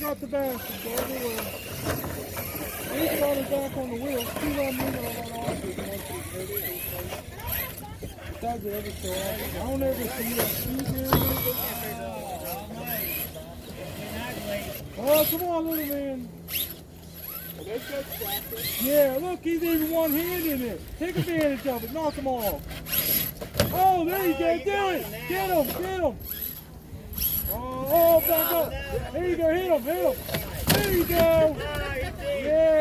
got the basket. Go over there. He's got it back on the wheel. See what I mean? Does it every so often. I don't ever see that speed here. Oh, come on, little man. Yeah, look, he's even one hand in it. Take advantage of it. Knock him off. Oh, there you go. Do it. Get him. Get him. Oh, back up. There you go. Hit him. Hit him. There you go. Yeah.